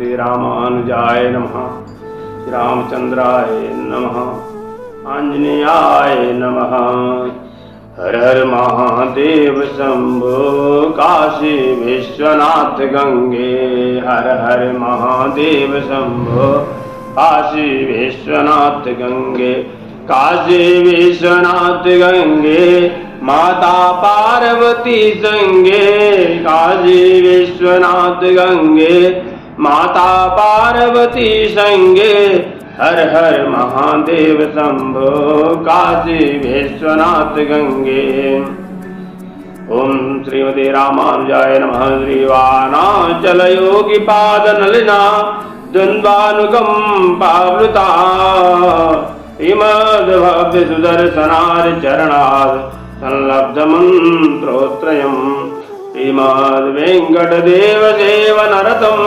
श्रीमते रामानुजाय नमः। रामचंद्राय नमः। आंजनेयाय नमः। हर हर महादेव शंभो काशी विश्वनाथ गंगे। हर हर महादेव शंभो काशी विश्वनाथ गंगे। काशी विश्वनाथ गंगे माता पार्वती संगे। काशी विश्वनाथ गंगे माता पार्वती संगे। हर हर महादेव शंभो काशी विश्वनाथ गंगे। ओम श्रीमते रामानुजाय नमः। श्रीवाणाचल योगी पाद नलिना द्वंद्वानुगम पावृता। श्रीमद्भव्य सुदर्शनार चरणार संलब्ध मंत्रोत्रयम्। श्रीमद् वेंकटदेव सेवनरतं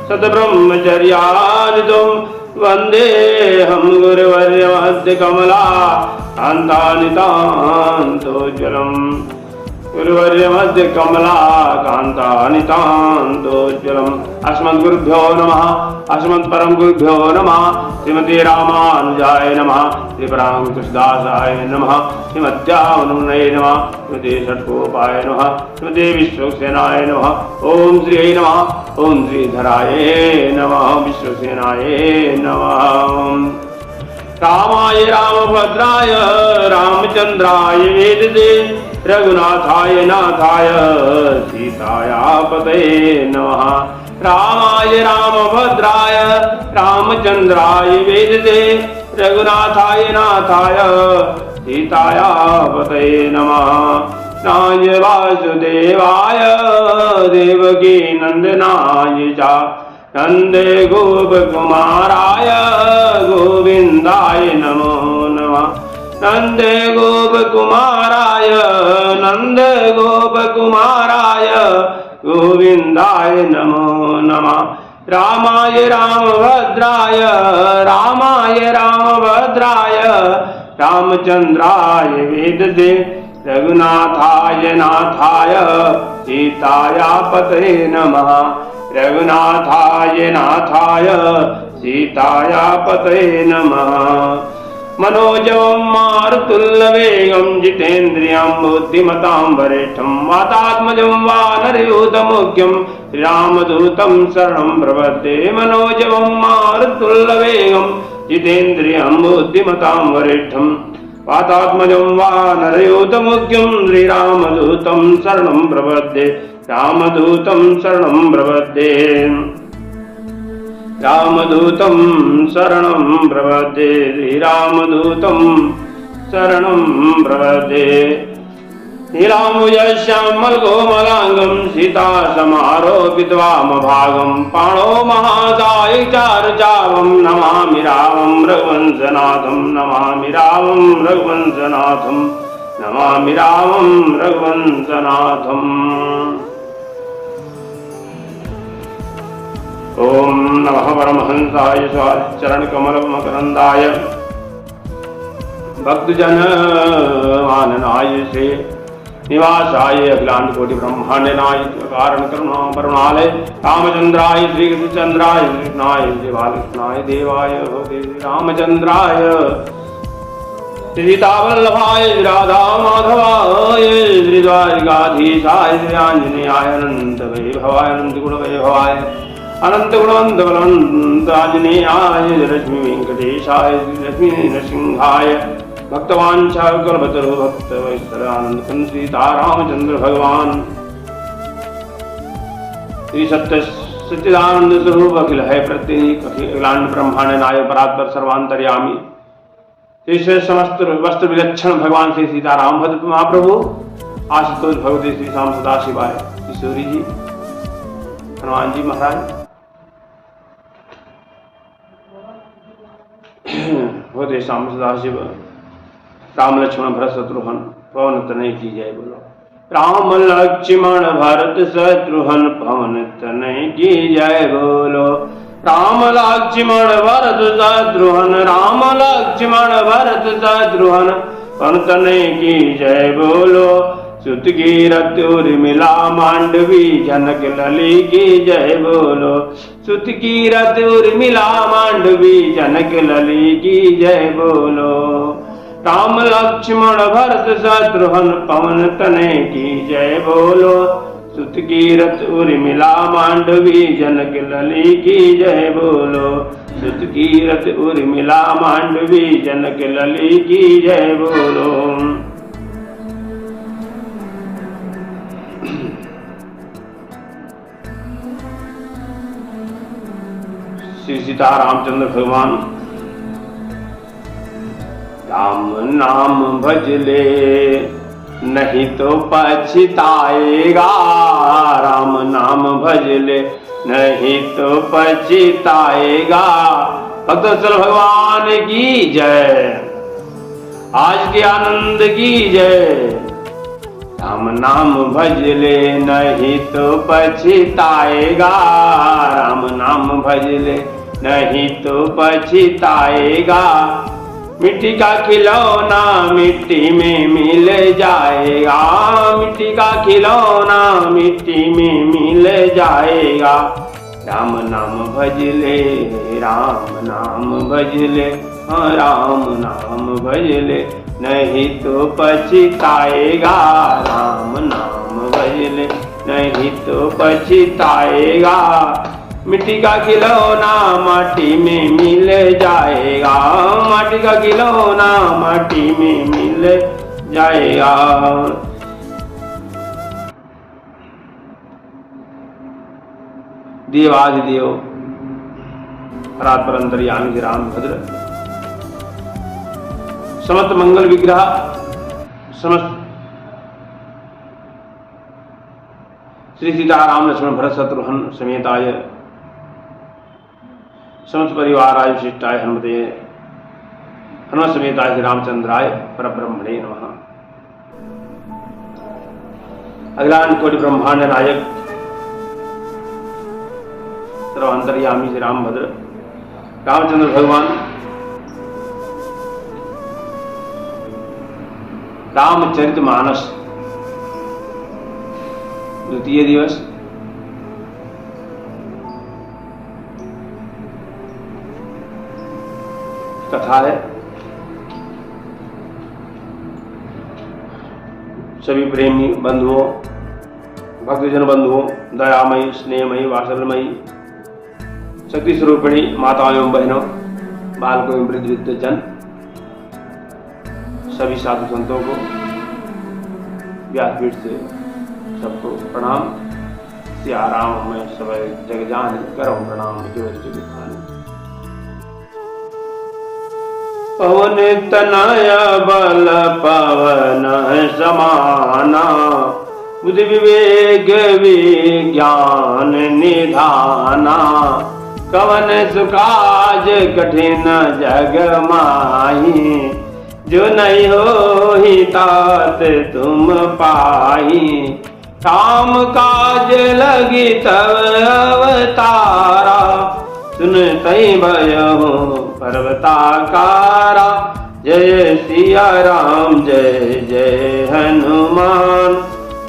सतब्रह्मचर्यानितम् वंदे हम गुरुवर्यमद्य कमला कांतानितान्तोज्ज्वलम्। गुरुवर्यमद्य कमला कांतानितान्तोज्ज्वलम्। अस्मद्गुरुभ्यो नमः। अस्मत्परम गुरुभ्यो नमः। श्रीमते रामानुजाय नमः। श्रीपरां कृष्णदासाय नमः। श्रीमद्यावनुनये नमः। श्रीमते षट्कोपाय नमः। श्रीमते विश्वक्सेनाय नमः। ओम श्री नमः। ओम श्रीधराय नमः। विश्वसेनाय नमः। रामाय रामभद्राय रामचंद्राय वेदसे रघुनाथाय नाथाय सीताया पतये नमः। रामाय रामभद्राय रामचंद्राय वेदसे रघुनाथाय नाथाय सीताया पतये नमः। नाय वासुदेवाय देवकी नंदनाय च नंदे गोपकुमाराय गोविंदाय नमो नमः। नंदे गोपकुमाराय नंद गोपकुमाराय गोविंदाय नमो नमः। रामाय रामभद्राय रामाय रामभद्राय रामचंद्राय वेदसे रघुनाथाय नाथाय सीताया पतये नमः। रघुनाथाय नाथाय सीताया पतये नमः। मनोजवं मारुतुल्यवेगं जितेन्द्रियं बुद्धिमतां वरिष्ठं वातात्मजं वानरयूथमुख्यं श्रीरामदूतं शरणं प्रपद्ये। मनोजवं मारुतुल्यवेगं जितेन्द्रियं बुद्धिमतां वरिष्ठं वातात्मजं वानरयूथमुख्यं श्रीरामदूतं शरणं प्रपद्ये। रामदूतं शरणं प्रपद्ये। रामदूतं शरणं प्रपद्ये। श्रीरामदूतं शरणं प्रपद्ये। नीलाम्बुजश्यामलकोमलाङ्गं सीतासमारोपितवामभागं पाणो महाकायचारुचापं नमामि रामं रघुवंशनाथं। नमामि रामं रघुवंशनाथं। नमामि रामं रघुवंशनाथम्। ओम नमः परमहंसाय चरणकमलमकरन्दाय भक्तजन आननाय श्री निवासाय अखिलांडकोटि ब्रह्मांड नायक कारण करुणा करुणालय रामचंद्राय श्री कृष्णचंद्राय कृष्णाय श्री बालकृष्णाय देवाय रामचंद्राय सीतावल्लभाय राधा माधवाय श्री द्वारिकाधीशाय श्री आंजनेयाय अनंत वैभवाय अनंत गुण वैभवाय अनंत गुणवंत बलवंत आंजनेयाय लक्ष्मी वेंकटेशाय लक्ष्मी नृसिंहाय भक्तवांछा कल्पतरु भक्त वत्सल आनंद खंड सीतारामचंद्र भगवान श्री सत्य सच्चिदानंद स्वरूप अखिल है प्रत्येक अखिलांड ब्रह्मांड नायक परात्पर सर्वांतर्यामी श्री समस्त वस्त्र विलक्षण भगवान श्री सीताराम भद्र महाप्रभु आशुतोष भगवती श्री श्याम सदाशिवाय किशोरी जी हनुमान जी महाराज भगवती श्याम सदाशिव राम लक्ष्मण भरत शत्रुघ्न पवन तनय की जय बोलो। राम लक्ष्मण भरत शत्रुघ्न पवन तनय की जय बोलो। राम लक्ष्मण भरत शत्रुघ्न राम लक्ष्मण भरत शत्रुघ्न पवन तनय की जय बोलो। सुत कीरत उर्मिला मांडवी जनक लली की जय बोलो। सुत कीरत उर्मिला मांडवी जनक लली की जय बोलो। राम लक्ष्मण भरत शत्रुघ्न पवन तनय की जय बोलो। सुत कीरत उर्मिला मांडवी जनक लली की जय बोलो। सुत कीरत उर्मिला मांडवी जनक लली की जय बोलो। श्री सीता रामचंद्र भगवान राम नाम भज ले नहीं तो पछताएगा। राम नाम भज ले नहीं तो पछताएगा। भक्तवत्सल भगवान की जय। आज के आनंद की जय। राम नाम भज ले नहीं तो पछताएगा। राम नाम भज ले नहीं तो पछताएगा। मिट्टी का खिलौना मिट्टी में मिल जाएगा। मिट्टी का खिलौना मिट्टी में मिल जाएगा। राम नाम भज ले राम नाम भज ले राम नाम भज ले नहीं तो पछताएगा। राम नाम भज ले नहीं तो पछताएगा। मिट्टी का खिलौना माटी में मिल जाएगा। माटी का खिलौना माटी में मिल जाएगा। देवाधिदेव परात्पर अंतर्यामी रामभद्र समस्त मंगल विग्रह समस्त श्री सीताराम लक्ष्मण भरत शत्रुघ्न समेताय समस्त परिवाराय विशिष्टाय हनुमते हनुमत समेताय श्री रामचंद्राय परब्रह्मणे नमः। अखिलांड कोटि ब्रह्मांड नायक सर्वांतर्यामी श्री रामभद्र रामचंद्र भगवान रामचरितमानस द्वितीय दिवस कथा है। सभी प्रेमी बंधुओं भक्तजन बंधुओं दयामयी स्नेहमयी वात्सल्यमयी शक्ति स्वरूपिणी माताओं एवं बहनों बालकों एवं वृद्ध जन सभी साधु संतों को व्यासपीठ से सबको प्रणाम। सिया राम में सब जग जान करो प्रणाम जो पवन तनय बल पवन समाना बुद्धि विवेक विज्ञान निधाना कवन सुकाज कठिन जग माही जो नहीं हो ही तात तुम पाही काम काज लगी तब अवतारा सुन तई भयो पर्वताकारा जय सिया राम जय जय हनुमान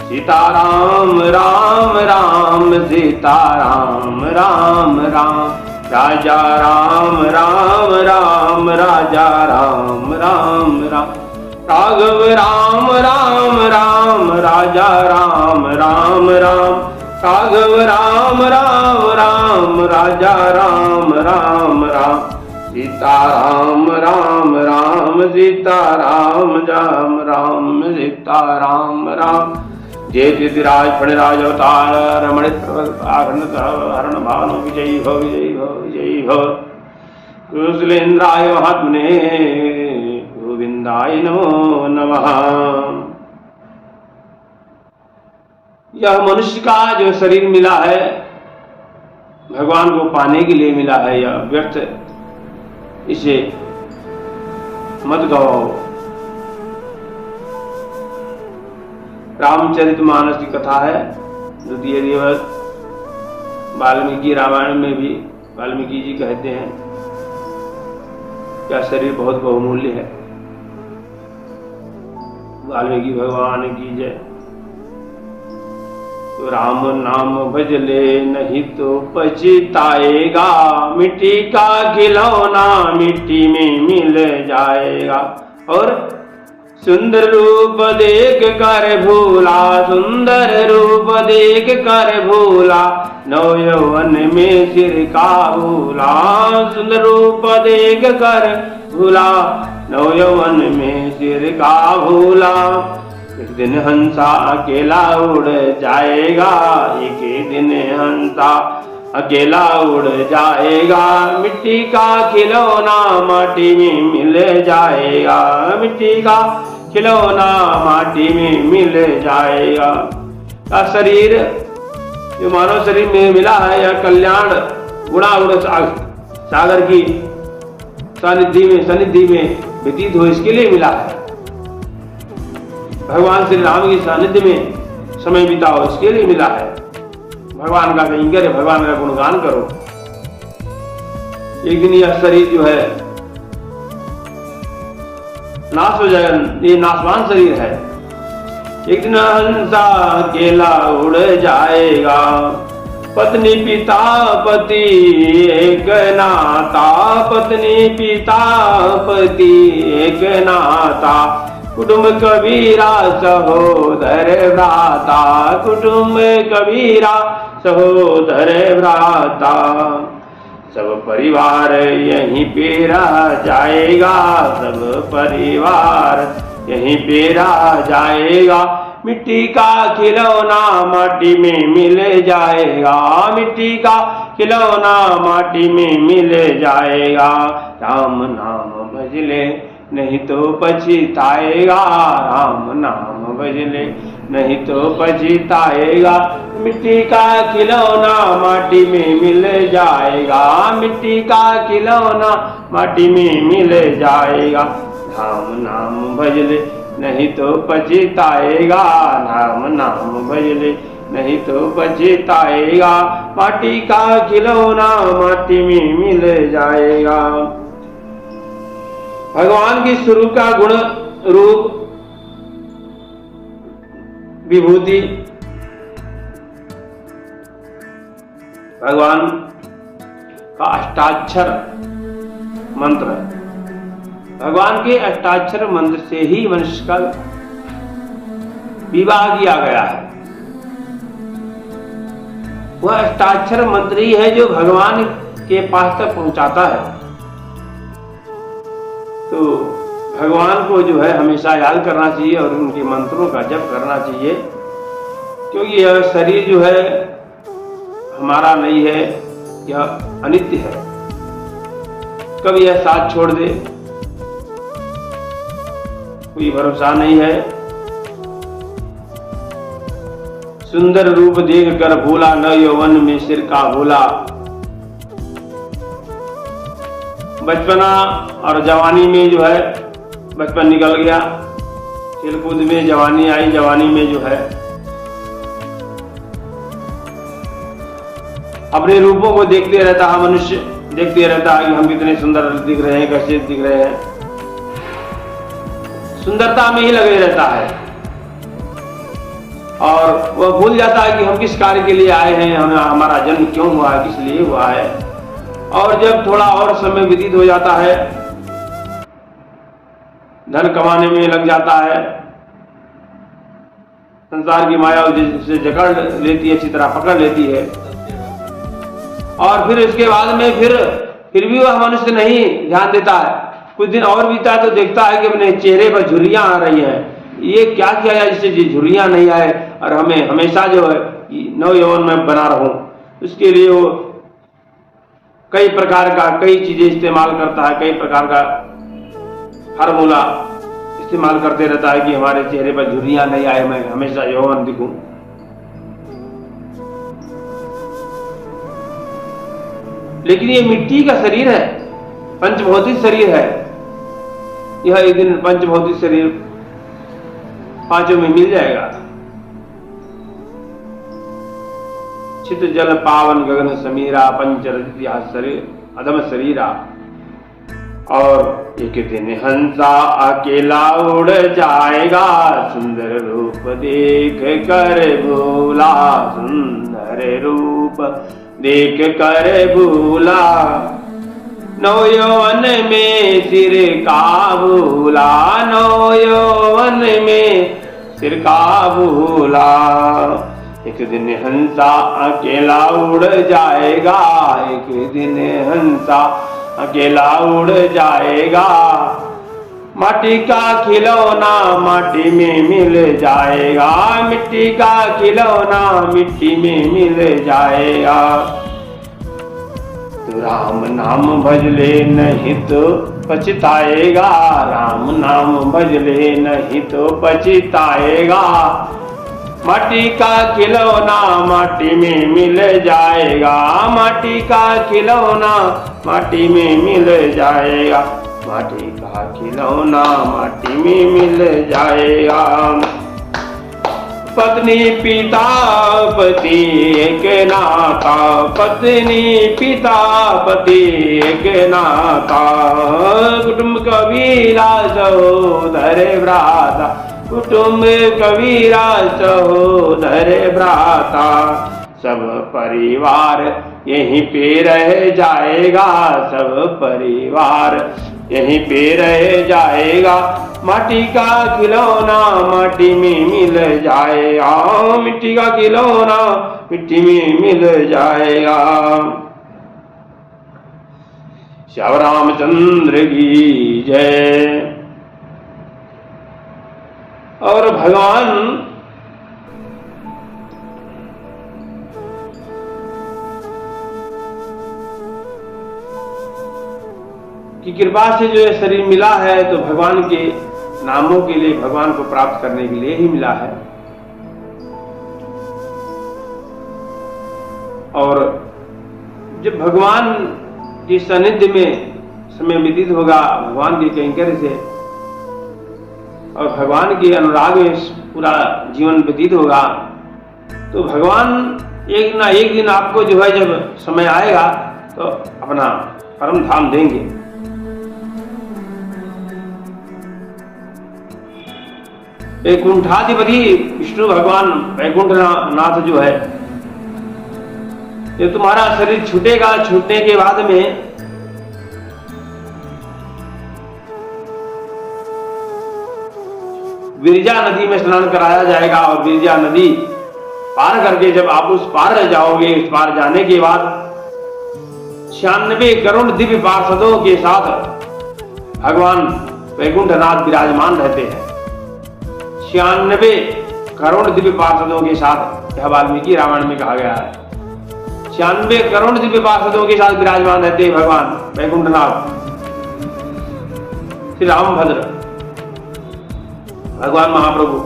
सीताराम राम राम सीताराम राम राम राजा राम राम राम राजा राम राम राम राघव राम राम राम राजा राम राम राम राघव राम राम राम राजा राम राम राम सीताराम राम राम सीताराम राम राम सीताराम राम जय तिथिराज फणिराज अवतार रमणित हरण भानु विजयी भव विजयी भव विजयी भव कुशलेन्द्राय महात्मने गोविंदाय नमो नमः। यह मनुष्य का जो शरीर मिला है भगवान को पाने के लिए मिला है। यह व्यर्थ इसे मत गवाओ। रामचरितमानस की कथा है द्वितीय दिवस। वाल्मीकि रामायण में भी वाल्मीकि जी कहते हैं क्या शरीर बहुत बहुमूल्य है। वाल्मीकि भगवान की जय। तो राम नाम भज ले नहीं तो पछताएगा, मिट्टी का खिलौना मिट्टी में मिल जाएगा। और सुंदर रूप देख कर भूला, सुंदर रूप देख कर भूला, नौयौवन में सिर का भूला, सुंदर रूप देख कर भूला, नौयौवन में सिर का भूला। एक दिन हंसा अकेला उड़ जाएगा, एक दिन हंसा अकेला उड़ जाएगा, मिट्टी का खिलौना माटी में मिल जाएगा, मिट्टी का खिलौना माटी में मिल जाएगा। का शरीर जो मानव शरीर में मिला है, यह कल्याण गुणागुण सागर की सनिधि में व्यतीत हो, इसके लिए मिला है। भगवान श्री राम की सानिध्य में समय बिताओ, इसके लिए मिला है। भगवान का कहीं करे, भगवान का गुणगान करो। एक दिन यह शरीर जो है नाश हो जाएगा, ये नाशवान शरीर है। एक दिन हंसा अकेला उड़ जाएगा, पत्नी पिता पति एक नाता, पत्नी पिता पति एक नाता, कुटुंब कबीरा सहोदर भ्राता, कुटुंब कबीरा सहोदर भ्राता, सब परिवार यहीं पे रह जाएगा, सब परिवार यहीं पे रह जाएगा, मिट्टी का खिलौना माटी में मिल जाएगा, मिट्टी का खिलौना माटी में मिल जाएगा। राम नाम भज ले नहीं तो पछताएगा, राम नाम भज ले नहीं तो पछताएगा, मिट्टी का खिलौना माटी में मिल जाएगा, मिट्टी का खिलौना माटी में मिल जाएगा। राम नाम भज ले नहीं तो पछताएगा, राम नाम भज ले नहीं तो पछताएगा, माटी का खिलौना माटी में मिल जाएगा। भगवान की स्वरूप का गुण रूप विभूति भगवान का अष्टाक्षर मंत्र है। भगवान के अष्टाक्षर मंत्र से ही मनुष्य का विवाह किया गया है। वह अष्टाक्षर मंत्र ही है जो भगवान के पास तक पहुंचाता है। तो भगवान को जो है हमेशा याद करना चाहिए और उनके मंत्रों का जप करना चाहिए, क्योंकि यह शरीर जो है हमारा नहीं है, यह अनित्य है। कभी यह साथ छोड़ दे, कोई भरोसा नहीं है। सुंदर रूप देख कर भूला, न यौवन में सिर का भूला। बचपना और जवानी में जो है बचपन निकल गया, खेलकूद में जवानी आई, जवानी में जो है अपने रूपों को देखते रहता है मनुष्य, देखते रहता है कि हम कितने सुंदर दिख रहे हैं, कैसे दिख रहे हैं, सुंदरता में ही लगे रहता है और वह भूल जाता है कि हम किस कार्य के लिए आए हैं, हमारा जन्म क्यों हुआ है, किस लिए हुआ है। और जब थोड़ा और समय व्यतीत हो जाता है, धन कमाने में लग जाता है, संसार की माया उसे जकड़ लेती है, अच्छी तरह पकड़ लेती है, और फिर इसके बाद में फिर भी वह मनुष्य नहीं ध्यान देता है। कुछ दिन और बीता तो देखता है कि अपने चेहरे पर झुर्रियां आ रही हैं। ये क्या किया जाए जिससे झुर्रियां नहीं आए और हमें हमेशा जो है नव यौवन में बना रहूं। उसके लिए वो कई प्रकार का कई चीजें इस्तेमाल करता है, कई प्रकार का फार्मूला इस्तेमाल करते रहता है कि हमारे चेहरे पर झुर्रियां नहीं आए, मैं हमेशा यौवन दिखूं। लेकिन ये मिट्टी का शरीर है, पंचभौतिक शरीर है। यह एक दिन पंचभौतिक शरीर पांचों में मिल जाएगा। चित जल पावन गगन समीरा, पंचरत्या शरीर अधम शरीरा। और एक दिन हंसा अकेला उड़ जाएगा, सुंदर रूप देख कर भूला, सुंदर रूप देख कर भूला, नौयौवन में सिर का भूला, नौयौवन में सिर का भूला। एक दिन हंसा अकेला उड़ जाएगा, एक दिन हंसा अकेला उड़ जाएगा, माटी का खिलौना माटी में मिल जाएगा, मिट्टी का खिलौना मिट्टी में मिल जाएगा। तो राम नाम भज ले नहीं तो पछताएगा, राम नाम भज ले नहीं तो पछताएगा, माटी का खिलौना माटी में मिल जाएगा, माटी का खिलौना माटी में मिल जाएगा, माटी का खिलौना माटी में मिल जाएगा। पत्नी पिता पति एक नाता, पत्नी पिता पति एक नाता, कुटुंब कबीरा सहोदर भ्राता, कुटुंब कबीरा सहोदर भ्राता, सब परिवार यहीं पे रह जाएगा, सब परिवार यहीं पे रह जाएगा, माटी का खिलौना माटी में मिल जाएगा, मिट्टी का खिलौना मिट्टी में मिल जाएगा। श्याम रामचंद्र की जय। और भगवान की कृपा से जो ये शरीर मिला है तो भगवान के नामों के लिए, भगवान को प्राप्त करने के लिए ही मिला है। और जब भगवान की सानिध्य में समय व्यतीत होगा, भगवान के कैंकर से और भगवान के अनुराग में पूरा जीवन व्यतीत होगा, तो भगवान एक ना एक दिन आपको जो है जब समय आएगा तो अपना परम धाम देंगे। वैकुंठाधिपति विष्णु भगवान वैकुंठ नाथ जो है, ये तुम्हारा शरीर छूटेगा, छूटने के बाद में विरजा नदी में स्नान कराया जाएगा, और विरजा नदी पार करके जब आप उस पार रह जाओगे, उस पार जाने के बाद 96 करोड़ दिव्य पार्षदों के साथ भगवान वैकुंठनाथ विराजमान रहते हैं। 96 करोड़ दिव्य पार्षदों के साथ, यह वाल्मीकि रामायण में कहा गया है। 96 करोड़ दिव्य पार्षदों के साथ विराजमान रहते हैं भगवान वैकुंठनाथ श्री रामभद्र भगवान महाप्रभु।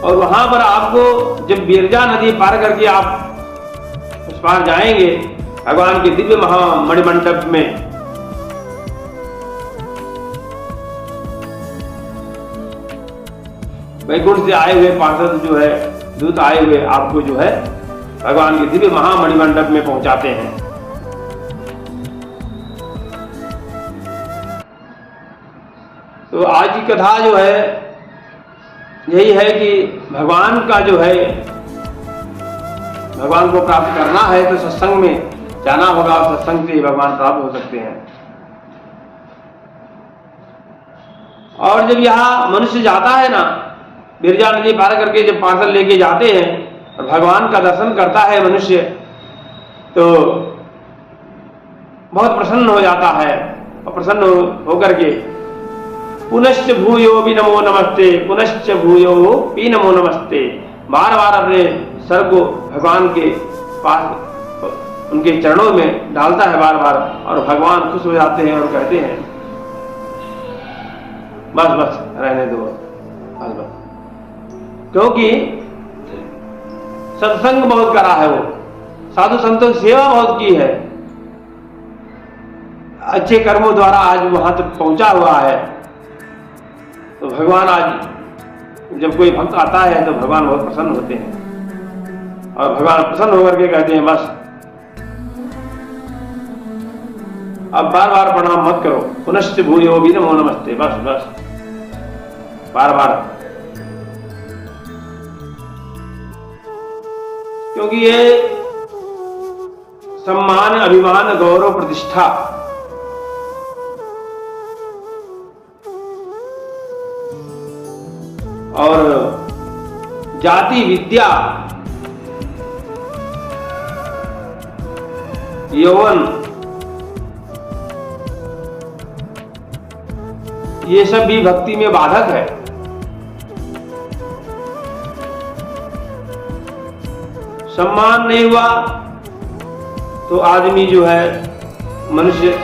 और वहां पर आपको जब विरजा नदी पार करके आप उस पार जाएंगे, भगवान के दिव्य मणिमंडप में वैकुंठ से आए हुए पार्षद जो है, दूत आए हुए आपको जो है भगवान के दिव्य महामणिमंडप में पहुंचाते हैं। तो आज की कथा जो है यही है कि भगवान का जो है, भगवान को प्राप्त करना है तो सत्संग में जाना होगा, और सत्संग से भगवान प्राप्त हो सकते हैं। और जब यहाँ मनुष्य जाता है ना, विरजा नदी पार करके जब पार्सल लेके जाते हैं और भगवान का दर्शन करता है मनुष्य, तो बहुत प्रसन्न हो जाता है, और प्रसन्न होकर के पुनश्च भूयो भी नमो नमस्ते, पुनश्च भूयो भी नमो नमस्ते, बार बार अपने सर को भगवान के पास उनके चरणों में डालता है बार बार, और भगवान खुश हो जाते हैं और कहते हैं बस बस रहने दो, बस बस। क्योंकि सत्संग बहुत करा है, वो साधु संतों की सेवा बहुत की है, अच्छे कर्मों द्वारा आज वहां तक पहुंचा हुआ है। तो भगवान आज जब कोई भक्त आता है तो भगवान बहुत प्रसन्न होते हैं, और भगवान प्रसन्न होकर के कहते हैं बस अब बार बार प्रणाम मत करो, पुनश्च भूयो भी नमो नमस्ते, बस बस बार बार, क्योंकि ये सम्मान, अभिमान, गौरव, प्रतिष्ठा और जाति, विद्या, यौवन, ये सब भी भक्ति में बाधक है। सम्मान नहीं हुआ तो आदमी जो है, मनुष्य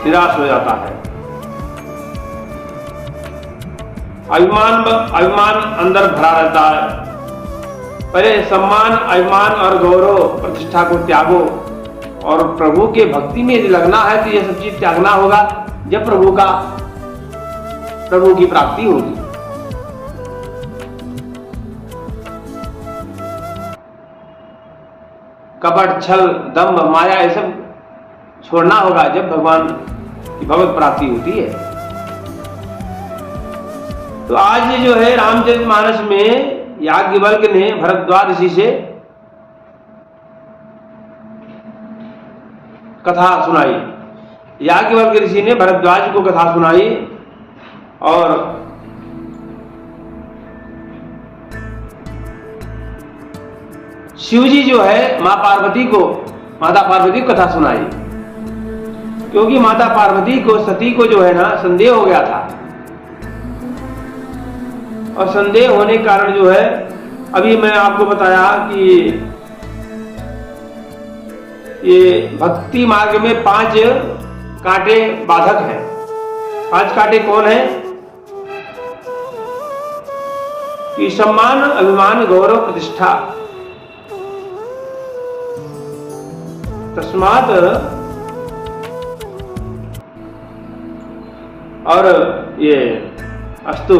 निराश हो जाता है। अभिमान अंदर भरा रहता है। पहले सम्मान, अभिमान और गौरव, प्रतिष्ठा को त्यागो और प्रभु के भक्ति में यदि लगना है तो यह सब चीज त्यागना होगा, जब प्रभु की प्राप्ति होगी। कपट, छल, दंभ, माया, ये सब छोड़ना होगा जब भगवान की भगवत प्राप्ति होती है। तो आज जो है रामचरितमानस में याज्ञवल्क्य ने भरद्वाज ऋषि से कथा सुनाई। याज्ञवल्क्य ऋषि ने भरद्वाज को कथा सुनाई और शिवजी जो है माता पार्वती को कथा सुनाई, क्योंकि माता पार्वती को, सती को जो है ना, संदेह हो गया था और संदेह होने के कारण जो है, अभी मैं आपको बताया कि ये भक्ति मार्ग में 5 कांटे बाधक हैं। 5 कांटे कौन है? कि सम्मान, अभिमान, गौरव, प्रतिष्ठा। तस्मात और ये अस्तु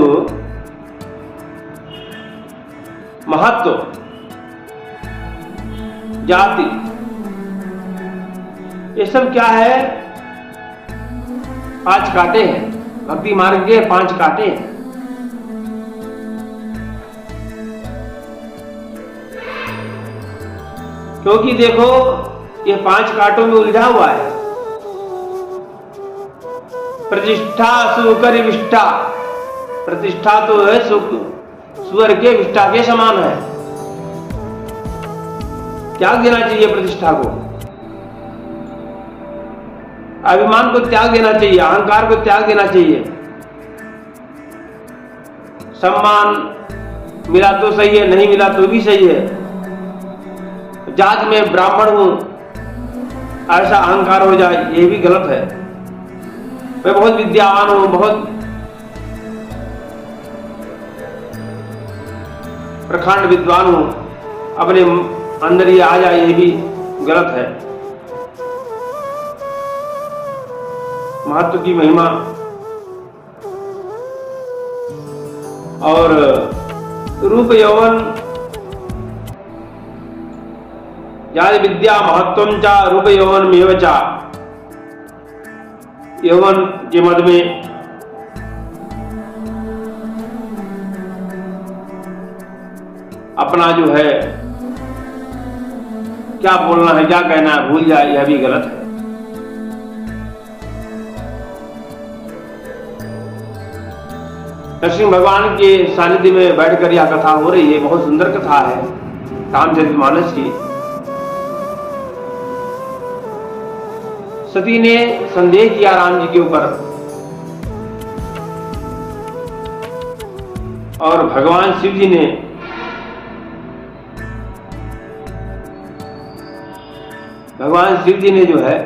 महत्व, जाति, ये सब क्या है? 5 कांटे हैं। भक्ति मार्ग के 5 कांटे हैं। क्योंकि देखो ये 5 कांटों में उलझा हुआ है। प्रतिष्ठा सुकर विष्ठा, प्रतिष्ठा तो है सुअर के विष्ठा के समान है। त्याग देना चाहिए प्रतिष्ठा को, अभिमान को त्याग देना चाहिए, अहंकार को त्याग देना चाहिए। सम्मान मिला तो सही है, नहीं मिला तो भी सही है। जात में ब्राह्मण हूं ऐसा अहंकार हो जाए, ये भी गलत है। मैं बहुत विद्यावान हूं, बहुत प्रखंड विद्वान हूं, अपने अंदर ये आ जाए, ये भी गलत है। महत्व की महिमा और रूप यौवन, जाति विद्या महत्वम चा रूप यौवन मेव चा। यौवन के मद में अपना जो है क्या बोलना है, क्या कहना है, भूल जाए, यह भी गलत है। नरसिंह भगवान के सानिध्य में बैठकर यह कथा हो रही है। बहुत सुंदर कथा है रामचरितमानस की। सती ने संदेह किया राम जी के ऊपर और भगवान शिव जी ने जो है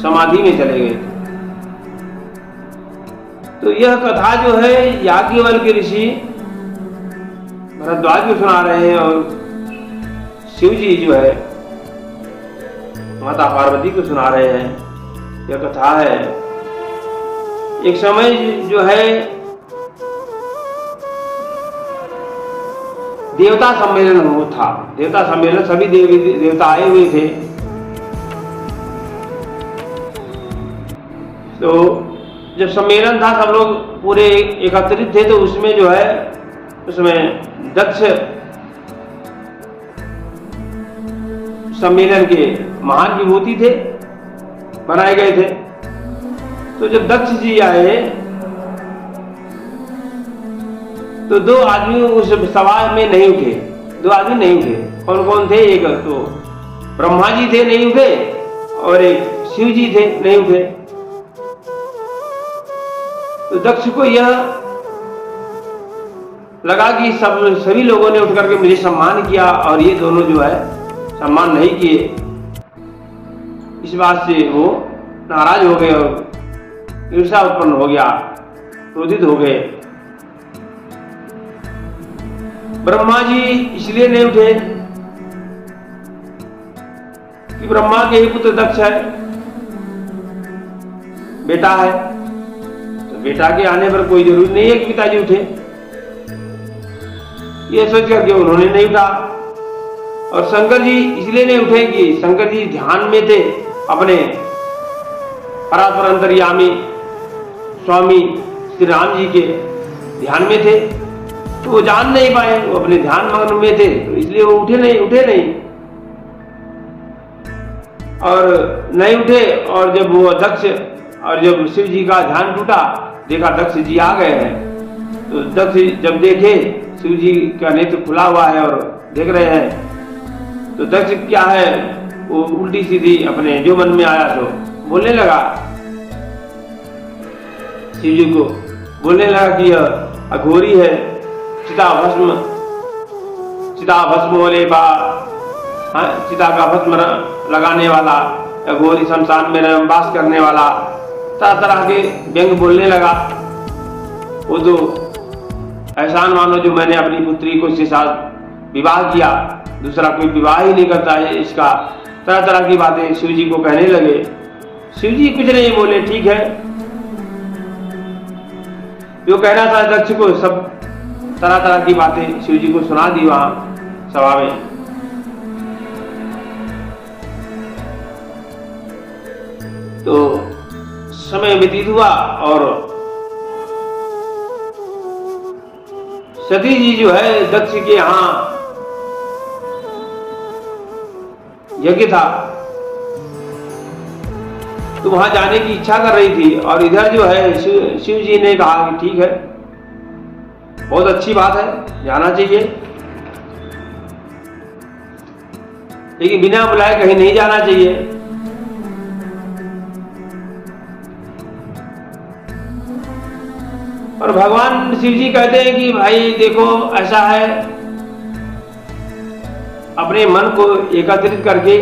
समाधि में चले गए। तो यह कथा जो है याज्ञवल्क्य ऋषि भरद्वाज को सुना रहे हैं और शिव जी जो है माता पार्वती को सुना रहे हैं। यह कथा है, एक समय जो है देवता सम्मेलन हुआ था। देवता सम्मेलन, सभी देवी देवता आए हुए थे तो जब सम्मेलन था सब लोग पूरे एकत्रित थे, तो उसमें जो है उसमें दक्ष सम्मेलन के महान विभूति थे, बनाए गए थे। तो जब दक्ष जी आए तो दो आदमी उस सभा में नहीं उठे, दो आदमी नहीं उठे। कौन कौन थे? एक तो ब्रह्मा जी थे, नहीं उठे, और एक शिव जी थे, नहीं उठे। तो दक्ष को यह लगा कि सभी लोगों ने उठ करके मुझे सम्मान किया और ये दोनों जो है सम्मान नहीं किए। इस बात से वो नाराज हो गए और ईर्ष्या उत्पन्न हो गया, क्रोधित हो गए। ब्रह्मा जी इसलिए नहीं उठे कि ब्रह्मा के ही पुत्र दक्ष है, बेटा है, तो बेटा के आने पर कोई जरूरी नहीं है कि पिताजी उठे। ये सोच करके उन्होंने नहीं उठा। और शंकर जी इसलिए नहीं उठे कि शंकर जी ध्यान में थे, अपने परात्पर अंतर्यामी स्वामी श्री राम जी के ध्यान में थे, तो वो जान नहीं पाए, वो अपने ध्यान मग्न में थे, तो इसलिए वो उठे नहीं। और नहीं उठे। और जब वो दक्ष और जब शिव जी का ध्यान टूटा, देखा दक्ष जी आ गए हैं, तो दक्ष जब देखे शिव जी का नेत्र खुला हुआ है और देख रहे हैं, तो दक्ष क्या है, वो उल्टी सीधी अपने जो मन में आया तो बोलने लगा, शिव जी को बोलने लगा कि यह अघोरी है, चिता भस्म बोले बा, चिता का भस्म लगाने वाला, अघोरी शमशान में वास करने वाला, तरह तरह के व्यंग बोलने लगा। वो तो एहसान मानो जो मैंने अपनी पुत्री को इसके साथ विवाह किया, दूसरा कोई विवाह ही नहीं करता है इसका, तरह तरह की बातें शिव जी को कहने लगे। शिव जी कुछ नहीं बोले, ठीक है, जो कहना था दक्ष को सब तरह तरह की बातें शिव जी को सुना दी वहां सभा में। तो समय व्यतीत हुआ और सती जी जो है दक्ष के यहां यज्ञ था, तो वहां जाने की इच्छा कर रही थी। और इधर जो है शिव जी ने कहा कि ठीक है, बहुत अच्छी बात है, जाना चाहिए, लेकिन बिना बुलाए कहीं नहीं जाना चाहिए। और भगवान शिव जी कहते हैं कि भाई देखो, ऐसा है, अपने मन को एकत्रित करके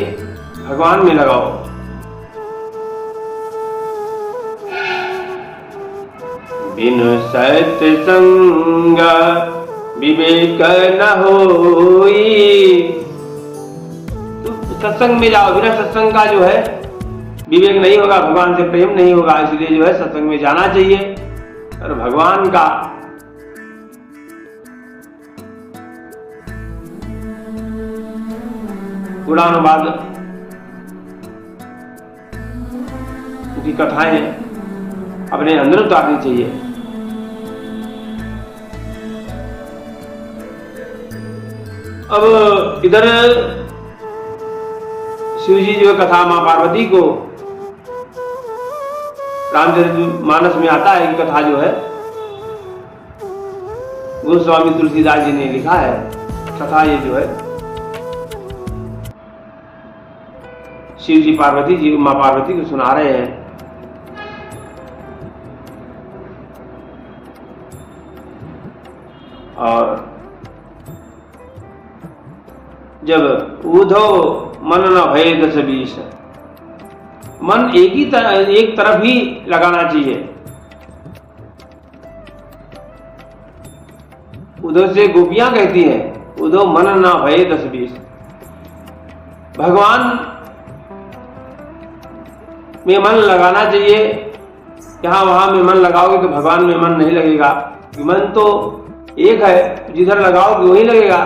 भगवान में लगाओ। बिन सत्संग विवेक न होई, तो सत्संग में जाओ। बिना सत्संग का जो है विवेक नहीं होगा, भगवान से प्रेम नहीं होगा, इसलिए जो है सत्संग में जाना चाहिए और भगवान का गुणानुवाद की कथाएं अपने अंदर उतारनी चाहिए। अब इधर शिव जी जो कथा मां पार्वती को रामचरितमानस में आता है कि कथा जो है गोस्वामी तुलसीदास जी ने लिखा है। कथा ये जो है शिव जी पार्वती जी मां पार्वती को सुना रहे हैं। और जब ऊधो मन न भय दस बीस, मन एक तरफ ही लगाना चाहिए। उधो से गोपियां कहती हैं, उधो मन न भय दस बीस, भगवान में मन लगाना चाहिए। यहां वहां में मन लगाओगे तो भगवान में मन नहीं लगेगा। मन तो एक है, जिधर लगाओगे वही लगेगा।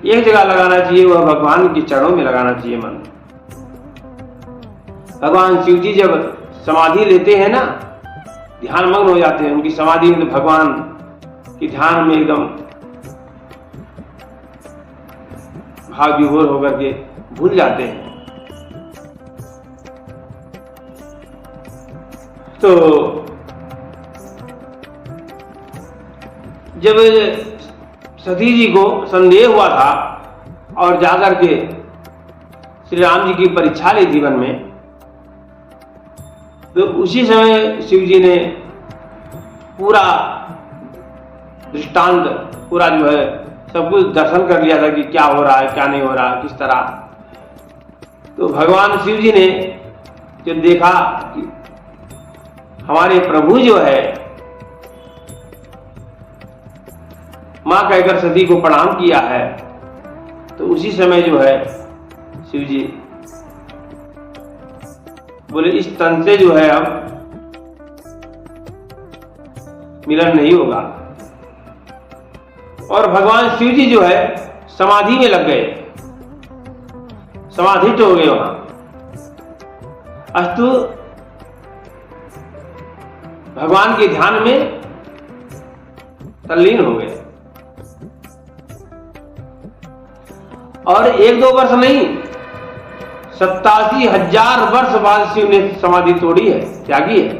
एक जगह लगाना चाहिए, वह भगवान के चरणों में लगाना चाहिए मन। भगवान शिव जी जब समाधि लेते हैं ना, ध्यान मग्न हो जाते हैं, उनकी समाधि में भगवान की ध्यान में एकदम भाव विभोर होकर के भूल जाते हैं। तो जब सती जी को संदेह हुआ था और जाकर के श्री राम जी की परीक्षा ली जीवन में, तो उसी समय शिव जी ने पूरा दृष्टांत, पूरा जो है सब कुछ दर्शन कर लिया था कि क्या हो रहा है, क्या नहीं हो रहा, किस तरह। तो भगवान शिव जी ने जब देखा कि हमारे प्रभु जो है मां कहकर सती को प्रणाम किया है, तो उसी समय जो है शिव जी बोले इस तन से जो है अब मिलन नहीं होगा। और भगवान शिव जी जो है समाधि में लग गए, समाधित हो गए वहां। अस्तु भगवान के ध्यान में तल्लीन हो गए। और 1-2 वर्ष नहीं, 87,000 वर्ष बाद शिव ने समाधि तोड़ी है, त्यागी है।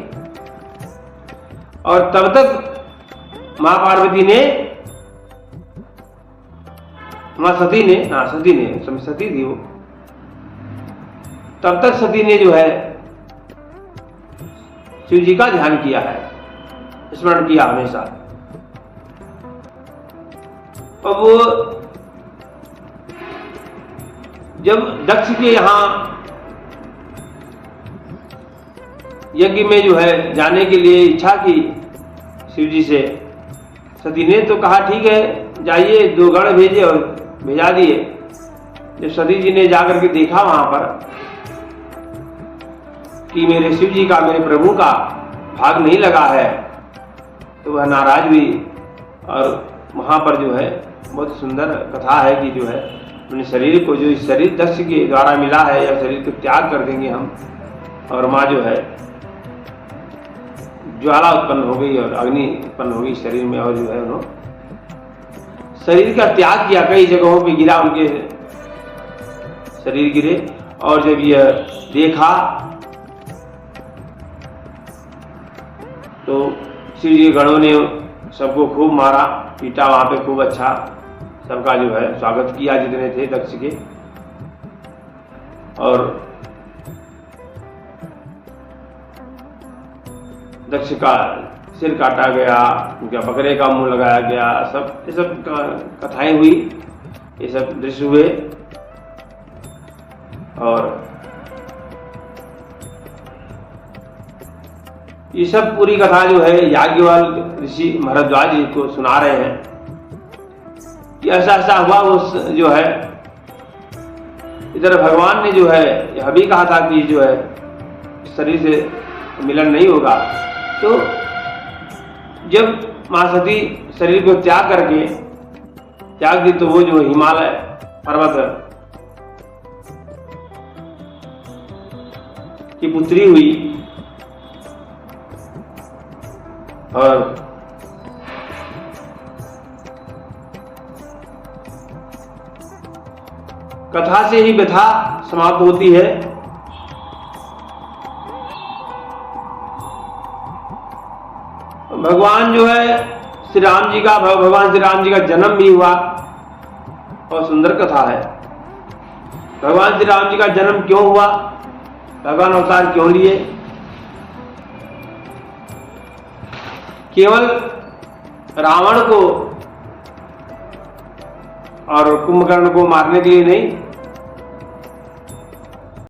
और तब तक मां पार्वती ने, मां सती ने, सती थी वो, तब तक सती ने जो है शिव जी का ध्यान किया है, स्मरण किया हमेशा। और वो जब दक्ष के यहां यज्ञ में जो है जाने के लिए इच्छा की शिव जी से, सती ने तो कहा ठीक है जाइए, 2 गण भेजे और भेजा दिए। जब सती जी ने जाकर के देखा वहां पर कि मेरे शिव जी का, मेरे प्रभु का भाग नहीं लगा है, तो वह नाराज हुई। और वहां पर जो है बहुत सुंदर कथा है कि जो है अपने शरीर को, जो इस शरीर दक्ष के द्वारा मिला है, या शरीर को त्याग कर देंगे हम, और मां जो है ज्वाला उत्पन्न हो गई और अग्नि उत्पन्न हो गई शरीर में, और जो है उन्होंने शरीर का त्याग किया। कई जगहों पे गिरा, उनके शरीर गिरे। और जब यह देखा तो शिव जी गणों ने सबको खूब मारा, पीटा, वहां पे खूब अच्छा सबका जो है स्वागत किया जितने थे दक्ष के। और दक्ष का सिर काटा गया, उनका बकरे का मुंह लगाया गया, सब ये सब कथाएं हुई, ये सब दृश्य हुए। और ये सब पूरी कथा जो है याज्ञवल्क्य ऋषि भारद्वाज जी को सुना रहे हैं कि ऐसा ऐसा हुआ। उस जो है इधर भगवान ने जो है यह भी कहा था कि जो है शरीर से मिलन नहीं होगा। तो जब मां सती शरीर को त्याग दी, तो वो जो हिमालय पर्वत की पुत्री हुई। और कथा से ही व्यथा समाप्त होती है। भगवान जो है श्री राम जी का, भगवान श्री राम जी का जन्म भी हुआ, और सुंदर कथा है। भगवान श्री राम जी का जन्म क्यों हुआ, भगवान अवतार क्यों लिए? केवल रावण को और कुंभकर्ण को मारने के लिए नहीं,